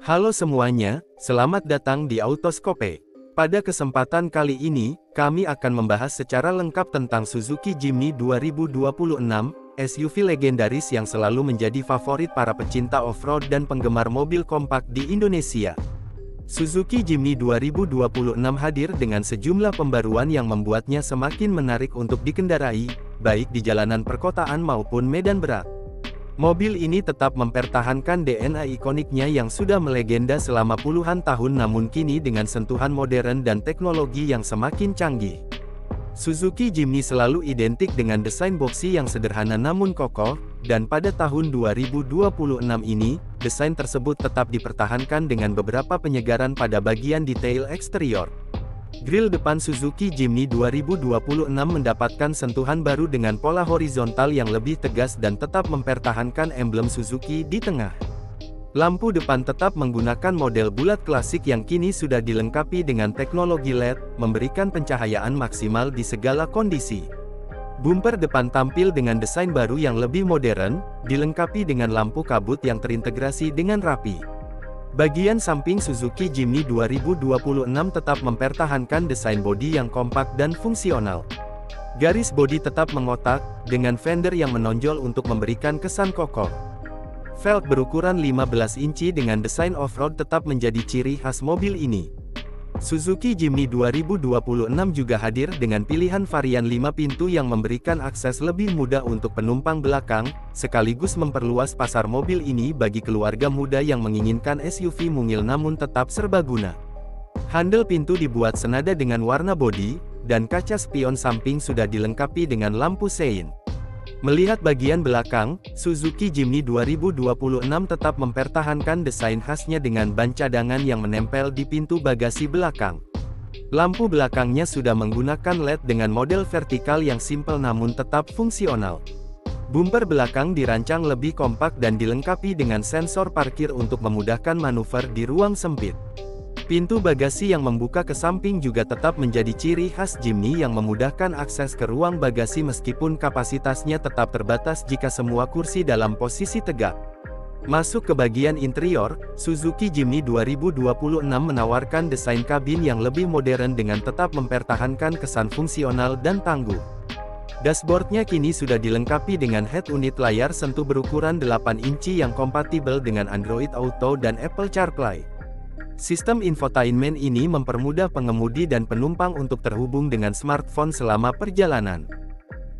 Halo semuanya, selamat datang di Autoscope. Pada kesempatan kali ini, kami akan membahas secara lengkap tentang Suzuki Jimny 2026, SUV legendaris yang selalu menjadi favorit para pecinta off-road dan penggemar mobil kompak di Indonesia. Suzuki Jimny 2026 hadir dengan sejumlah pembaruan yang membuatnya semakin menarik untuk dikendarai, baik di jalanan perkotaan maupun medan berat. Mobil ini tetap mempertahankan DNA ikoniknya yang sudah melegenda selama puluhan tahun, namun kini dengan sentuhan modern dan teknologi yang semakin canggih. Suzuki Jimny selalu identik dengan desain boxy yang sederhana namun kokoh, dan pada tahun 2026 ini, desain tersebut tetap dipertahankan dengan beberapa penyegaran pada bagian detail eksterior. Grill depan Suzuki Jimny 2026 mendapatkan sentuhan baru dengan pola horizontal yang lebih tegas dan tetap mempertahankan emblem Suzuki di tengah. Lampu depan tetap menggunakan model bulat klasik yang kini sudah dilengkapi dengan teknologi LED, memberikan pencahayaan maksimal di segala kondisi. Bumper depan tampil dengan desain baru yang lebih modern, dilengkapi dengan lampu kabut yang terintegrasi dengan rapi. Bagian samping Suzuki Jimny 2026 tetap mempertahankan desain bodi yang kompak dan fungsional. Garis bodi tetap mengotak, dengan fender yang menonjol untuk memberikan kesan kokoh. Velg berukuran 15 inci dengan desain off-road tetap menjadi ciri khas mobil ini. Suzuki Jimny 2026 juga hadir dengan pilihan varian 5 pintu yang memberikan akses lebih mudah untuk penumpang belakang, sekaligus memperluas pasar mobil ini bagi keluarga muda yang menginginkan SUV mungil namun tetap serbaguna. Handle pintu dibuat senada dengan warna bodi, dan kaca spion samping sudah dilengkapi dengan lampu sein. Melihat bagian belakang, Suzuki Jimny 2026 tetap mempertahankan desain khasnya dengan ban cadangan yang menempel di pintu bagasi belakang. Lampu belakangnya sudah menggunakan LED dengan model vertikal yang simpel namun tetap fungsional. Bumper belakang dirancang lebih kompak dan dilengkapi dengan sensor parkir untuk memudahkan manuver di ruang sempit. Pintu bagasi yang membuka ke samping juga tetap menjadi ciri khas Jimny yang memudahkan akses ke ruang bagasi meskipun kapasitasnya tetap terbatas jika semua kursi dalam posisi tegak. Masuk ke bagian interior, Suzuki Jimny 2026 menawarkan desain kabin yang lebih modern dengan tetap mempertahankan kesan fungsional dan tangguh. Dashboardnya kini sudah dilengkapi dengan head unit layar sentuh berukuran 8 inci yang kompatibel dengan Android Auto dan Apple CarPlay. Sistem infotainment ini mempermudah pengemudi dan penumpang untuk terhubung dengan smartphone selama perjalanan.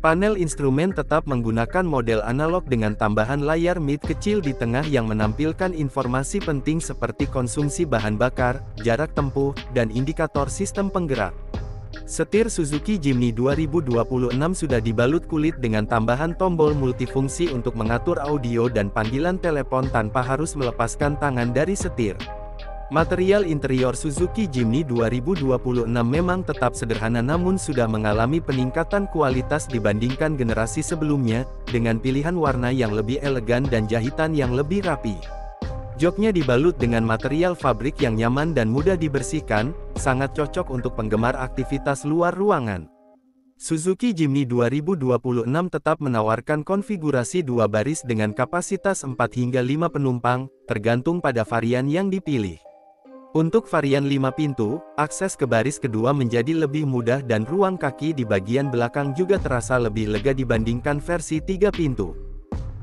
Panel instrumen tetap menggunakan model analog dengan tambahan layar mid kecil di tengah yang menampilkan informasi penting seperti konsumsi bahan bakar, jarak tempuh, dan indikator sistem penggerak. Setir Suzuki Jimny 2026 sudah dibalut kulit dengan tambahan tombol multifungsi untuk mengatur audio dan panggilan telepon tanpa harus melepaskan tangan dari setir. Material interior Suzuki Jimny 2026 memang tetap sederhana namun sudah mengalami peningkatan kualitas dibandingkan generasi sebelumnya, dengan pilihan warna yang lebih elegan dan jahitan yang lebih rapi. Joknya dibalut dengan material fabrik yang nyaman dan mudah dibersihkan, sangat cocok untuk penggemar aktivitas luar ruangan. Suzuki Jimny 2026 tetap menawarkan konfigurasi 2 baris dengan kapasitas 4 hingga 5 penumpang, tergantung pada varian yang dipilih. Untuk varian 5 pintu, akses ke baris kedua menjadi lebih mudah dan ruang kaki di bagian belakang juga terasa lebih lega dibandingkan versi 3 pintu.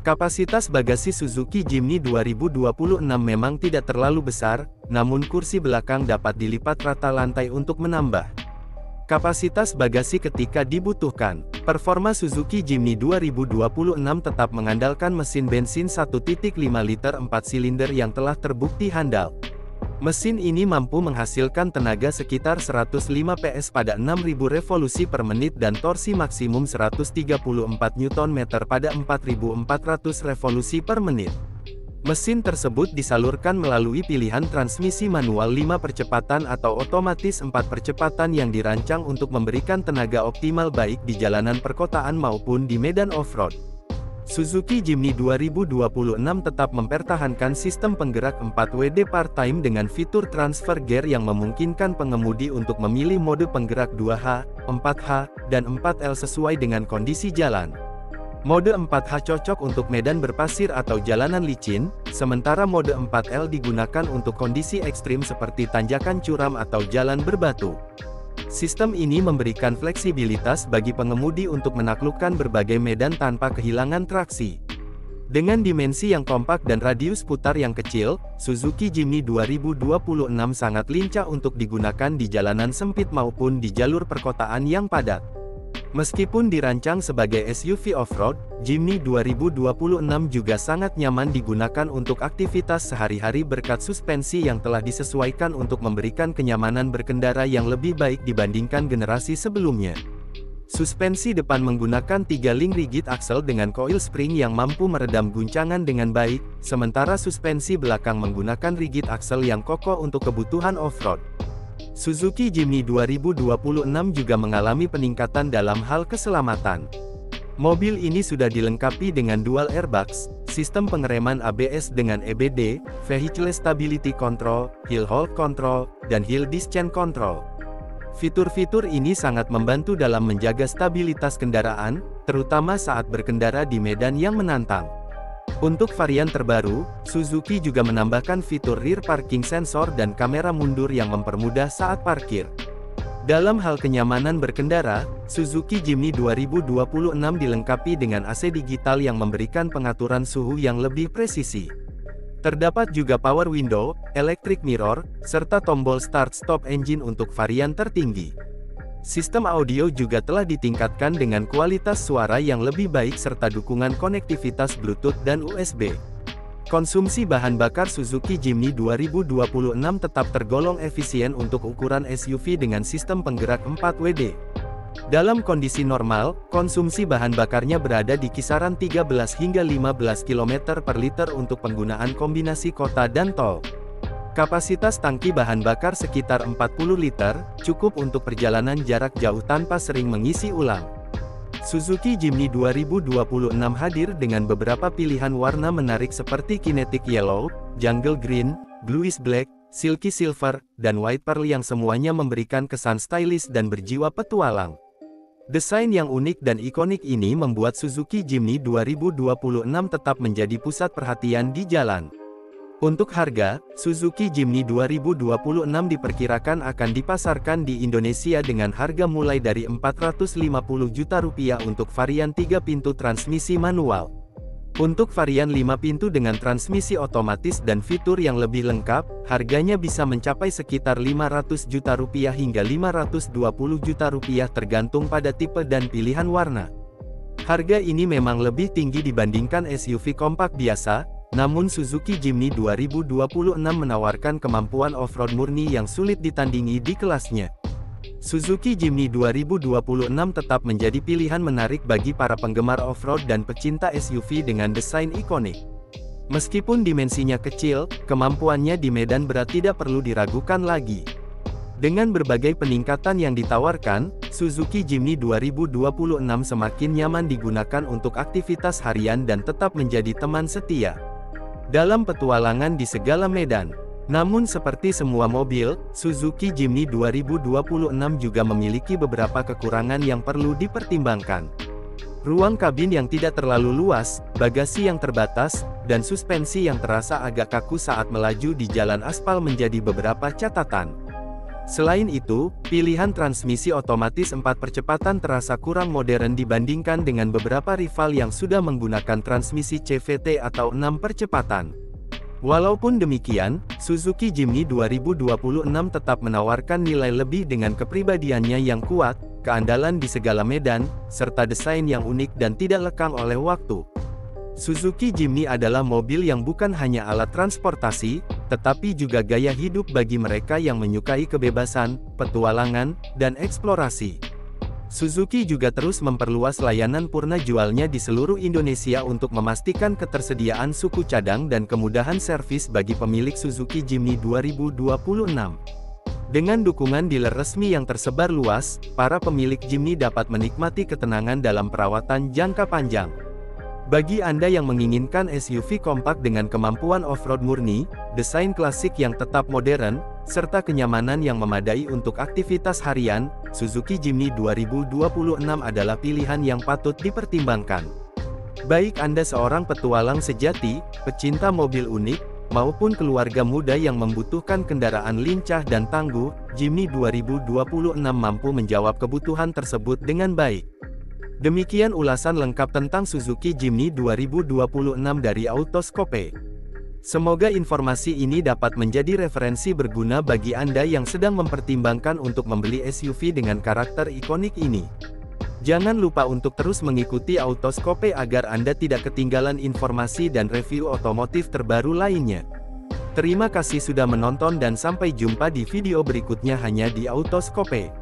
Kapasitas bagasi Suzuki Jimny 2026 memang tidak terlalu besar, namun kursi belakang dapat dilipat rata lantai untuk menambah kapasitas bagasi ketika dibutuhkan. Performa Suzuki Jimny 2026 tetap mengandalkan mesin bensin 1.5 liter 4 silinder yang telah terbukti handal. Mesin ini mampu menghasilkan tenaga sekitar 105 PS pada 6.000 revolusi per menit dan torsi maksimum 134 Nm pada 4.400 revolusi per menit. Mesin tersebut disalurkan melalui pilihan transmisi manual 5 percepatan atau otomatis 4 percepatan yang dirancang untuk memberikan tenaga optimal baik di jalanan perkotaan maupun di medan off-road. Suzuki Jimny 2026 tetap mempertahankan sistem penggerak 4WD part-time dengan fitur transfer gear yang memungkinkan pengemudi untuk memilih mode penggerak 2H, 4H, dan 4L sesuai dengan kondisi jalan. Mode 4H cocok untuk medan berpasir atau jalanan licin, sementara mode 4L digunakan untuk kondisi ekstrim seperti tanjakan curam atau jalan berbatu. Sistem ini memberikan fleksibilitas bagi pengemudi untuk menaklukkan berbagai medan tanpa kehilangan traksi. Dengan dimensi yang kompak dan radius putar yang kecil, Suzuki Jimny 2026 sangat lincah untuk digunakan di jalanan sempit maupun di jalur perkotaan yang padat. Meskipun dirancang sebagai SUV off-road, Jimny 2026 juga sangat nyaman digunakan untuk aktivitas sehari-hari berkat suspensi yang telah disesuaikan untuk memberikan kenyamanan berkendara yang lebih baik dibandingkan generasi sebelumnya. Suspensi depan menggunakan 3 link rigid axle dengan coil spring yang mampu meredam guncangan dengan baik, sementara suspensi belakang menggunakan rigid axle yang kokoh untuk kebutuhan off-road. Suzuki Jimny 2026 juga mengalami peningkatan dalam hal keselamatan. Mobil ini sudah dilengkapi dengan dual airbags, sistem pengereman ABS dengan EBD, Vehicle Stability Control, Hill Hold Control, dan Hill Descent Control. Fitur-fitur ini sangat membantu dalam menjaga stabilitas kendaraan, terutama saat berkendara di medan yang menantang. Untuk varian terbaru, Suzuki juga menambahkan fitur rear parking sensor dan kamera mundur yang mempermudah saat parkir. Dalam hal kenyamanan berkendara, Suzuki Jimny 2026 dilengkapi dengan AC digital yang memberikan pengaturan suhu yang lebih presisi. Terdapat juga power window, electric mirror, serta tombol start-stop engine untuk varian tertinggi. Sistem audio juga telah ditingkatkan dengan kualitas suara yang lebih baik serta dukungan konektivitas Bluetooth dan USB. Konsumsi bahan bakar Suzuki Jimny 2026 tetap tergolong efisien untuk ukuran SUV dengan sistem penggerak 4WD. Dalam kondisi normal, konsumsi bahan bakarnya berada di kisaran 13 hingga 15 km per liter untuk penggunaan kombinasi kota dan tol. Kapasitas tangki bahan bakar sekitar 40 liter, cukup untuk perjalanan jarak jauh tanpa sering mengisi ulang. Suzuki Jimny 2026 hadir dengan beberapa pilihan warna menarik seperti Kinetic Yellow, Jungle Green, Bluish Black, Silky Silver, dan White Pearl yang semuanya memberikan kesan stylish dan berjiwa petualang. Desain yang unik dan ikonik ini membuat Suzuki Jimny 2026 tetap menjadi pusat perhatian di jalan. Untuk harga, Suzuki Jimny 2026 diperkirakan akan dipasarkan di Indonesia dengan harga mulai dari Rp450 juta untuk varian 3 pintu transmisi manual. Untuk varian 5 pintu dengan transmisi otomatis dan fitur yang lebih lengkap, harganya bisa mencapai sekitar Rp500 juta hingga Rp520 juta tergantung pada tipe dan pilihan warna. Harga ini memang lebih tinggi dibandingkan SUV kompak biasa, namun Suzuki Jimny 2026 menawarkan kemampuan off-road murni yang sulit ditandingi di kelasnya. Suzuki Jimny 2026 tetap menjadi pilihan menarik bagi para penggemar off-road dan pecinta SUV dengan desain ikonik. Meskipun dimensinya kecil, kemampuannya di medan berat tidak perlu diragukan lagi. Dengan berbagai peningkatan yang ditawarkan, Suzuki Jimny 2026 semakin nyaman digunakan untuk aktivitas harian dan tetap menjadi teman setia dalam petualangan di segala medan. Namun seperti semua mobil, Suzuki Jimny 2026 juga memiliki beberapa kekurangan yang perlu dipertimbangkan. Ruang kabin yang tidak terlalu luas, bagasi yang terbatas, dan suspensi yang terasa agak kaku saat melaju di jalan aspal menjadi beberapa catatan. Selain itu, pilihan transmisi otomatis 4 percepatan terasa kurang modern dibandingkan dengan beberapa rival yang sudah menggunakan transmisi CVT atau 6 percepatan. Walaupun demikian, Suzuki Jimny 2026 tetap menawarkan nilai lebih dengan kepribadiannya yang kuat, keandalan di segala medan, serta desain yang unik dan tidak lekang oleh waktu. Suzuki Jimny adalah mobil yang bukan hanya alat transportasi, tetapi juga gaya hidup bagi mereka yang menyukai kebebasan, petualangan, dan eksplorasi. Suzuki juga terus memperluas layanan purna jualnya di seluruh Indonesia untuk memastikan ketersediaan suku cadang dan kemudahan servis bagi pemilik Suzuki Jimny 2026. Dengan dukungan dealer resmi yang tersebar luas, para pemilik Jimny dapat menikmati ketenangan dalam perawatan jangka panjang. Bagi Anda yang menginginkan SUV kompak dengan kemampuan off-road murni, desain klasik yang tetap modern, serta kenyamanan yang memadai untuk aktivitas harian, Suzuki Jimny 2026 adalah pilihan yang patut dipertimbangkan. Baik Anda seorang petualang sejati, pecinta mobil unik, maupun keluarga muda yang membutuhkan kendaraan lincah dan tangguh, Jimny 2026 mampu menjawab kebutuhan tersebut dengan baik. Demikian ulasan lengkap tentang Suzuki Jimny 2026 dari Autoscope. Semoga informasi ini dapat menjadi referensi berguna bagi Anda yang sedang mempertimbangkan untuk membeli SUV dengan karakter ikonik ini. Jangan lupa untuk terus mengikuti Autoscope agar Anda tidak ketinggalan informasi dan review otomotif terbaru lainnya. Terima kasih sudah menonton dan sampai jumpa di video berikutnya hanya di Autoscope.